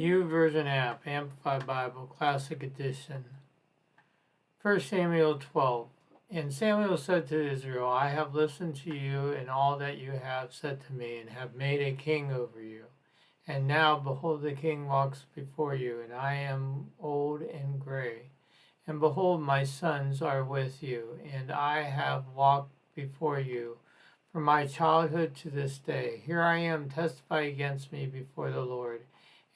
YouVersion app, Amplified Bible, Classic Edition. 1 Samuel 12. And Samuel said to Israel, I have listened to you and all that you have said to me, and have made a king over you. And now, behold, the king walks before you, and I am old and gray. And behold, my sons are with you, and I have walked before you from my childhood to this day. Here I am, testify against me before the Lord,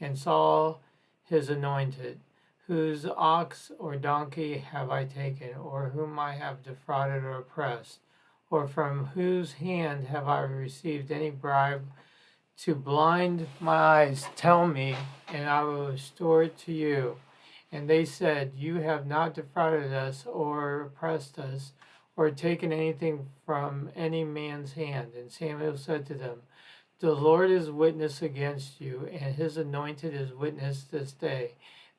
and saw his anointed. Whose ox or donkey have I taken, or whom I have defrauded or oppressed? Or from whose hand have I received any bribe to blind my eyes? Tell me, and I will restore it to you. And they said, You have not defrauded us, or oppressed us, or taken anything from any man's hand. And Samuel said to them, The Lord is witness against you, and his anointed is witness this day,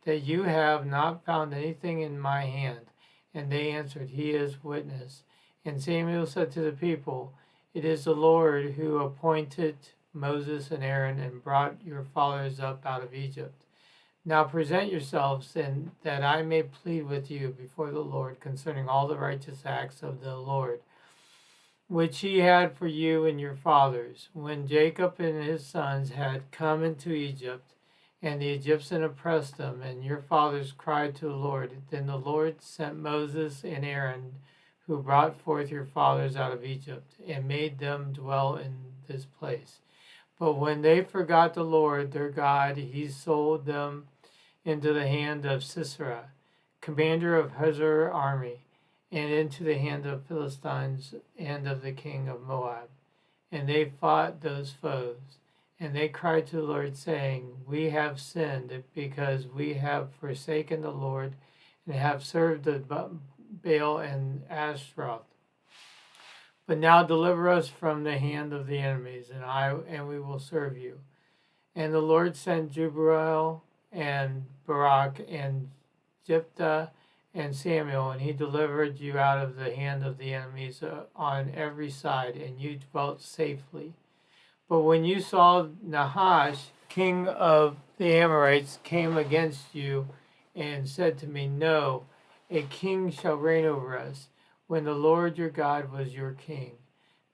that you have not found anything in my hand. And they answered, He is witness. And Samuel said to the people, It is the Lord who appointed Moses and Aaron and brought your fathers up out of Egypt. Now present yourselves, and that I may plead with you before the Lord concerning all the righteous acts of the Lord, which he had for you and your fathers, when Jacob and his sons had come into Egypt, and the Egyptians oppressed them, and your fathers cried to the Lord. Then the Lord sent Moses and Aaron, who brought forth your fathers out of Egypt, and made them dwell in this place. But when they forgot the Lord their God, he sold them into the hand of Sisera, commander of Hazor army, and into the hand of Philistines and of the king of Moab. And they fought those foes. And they cried to the Lord, saying, We have sinned, because we have forsaken the Lord, and have served the Baal and Ashtaroth. But now deliver us from the hand of the enemies, and we will serve you. And the Lord sent Jubal and Barak and Jephthah and Samuel, and he delivered you out of the hand of the enemies on every side, and you dwelt safely. But when you saw Nahash, king of the Amorites, came against you and said to me, No, a king shall reign over us, when the Lord your God was your king.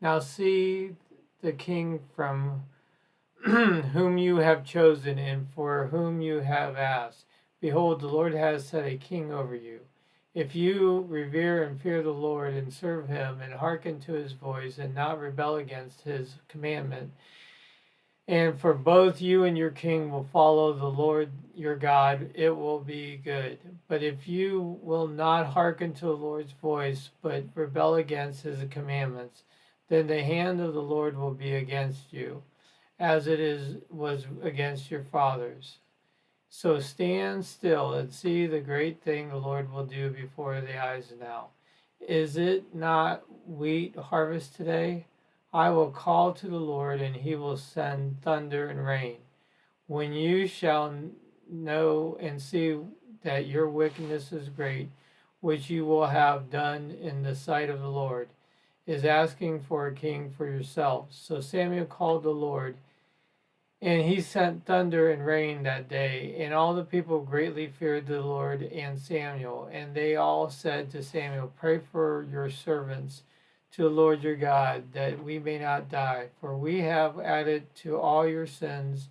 Now see the king from whom you have chosen and for whom you have asked. Behold, the Lord has set a king over you. If you revere and fear the Lord and serve him and hearken to his voice and not rebel against his commandment, and for both you and your king will follow the Lord your God, it will be good. But if you will not hearken to the Lord's voice, but rebel against his commandments, then the hand of the Lord will be against you, as was against your fathers. So stand still and see the great thing the Lord will do before the eyes now. Is it not wheat harvest today? I will call to the Lord, and he will send thunder and rain. When you shall know and see that your wickedness is great, which you will have done in the sight of the Lord, is asking for a king for yourselves. So Samuel called the Lord, and he sent thunder and rain that day, and all the people greatly feared the Lord and Samuel. And they all said to Samuel, Pray for your servants to the Lord your God, that we may not die. For we have added to all your sins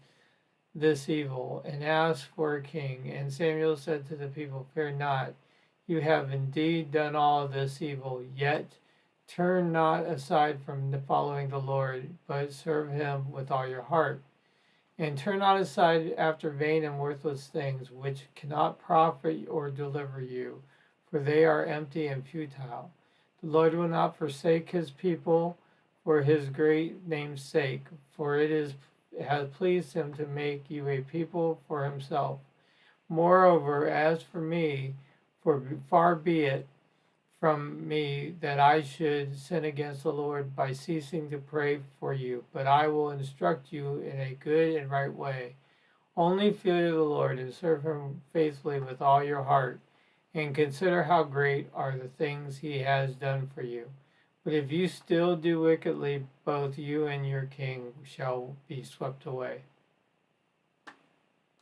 this evil, and asked for a king. And Samuel said to the people, Fear not, you have indeed done all this evil, yet turn not aside from following the Lord, but serve him with all your heart. And turn not aside after vain and worthless things, which cannot profit or deliver you, for they are empty and futile. The Lord will not forsake his people for his great name's sake, for it has pleased him to make you a people for himself. Moreover, as for me, for far be it from me that I should sin against the Lord by ceasing to pray for you, but I will instruct you in a good and right way. Only fear the Lord and serve him faithfully with all your heart, and consider how great are the things he has done for you. But if you still do wickedly, both you and your king shall be swept away.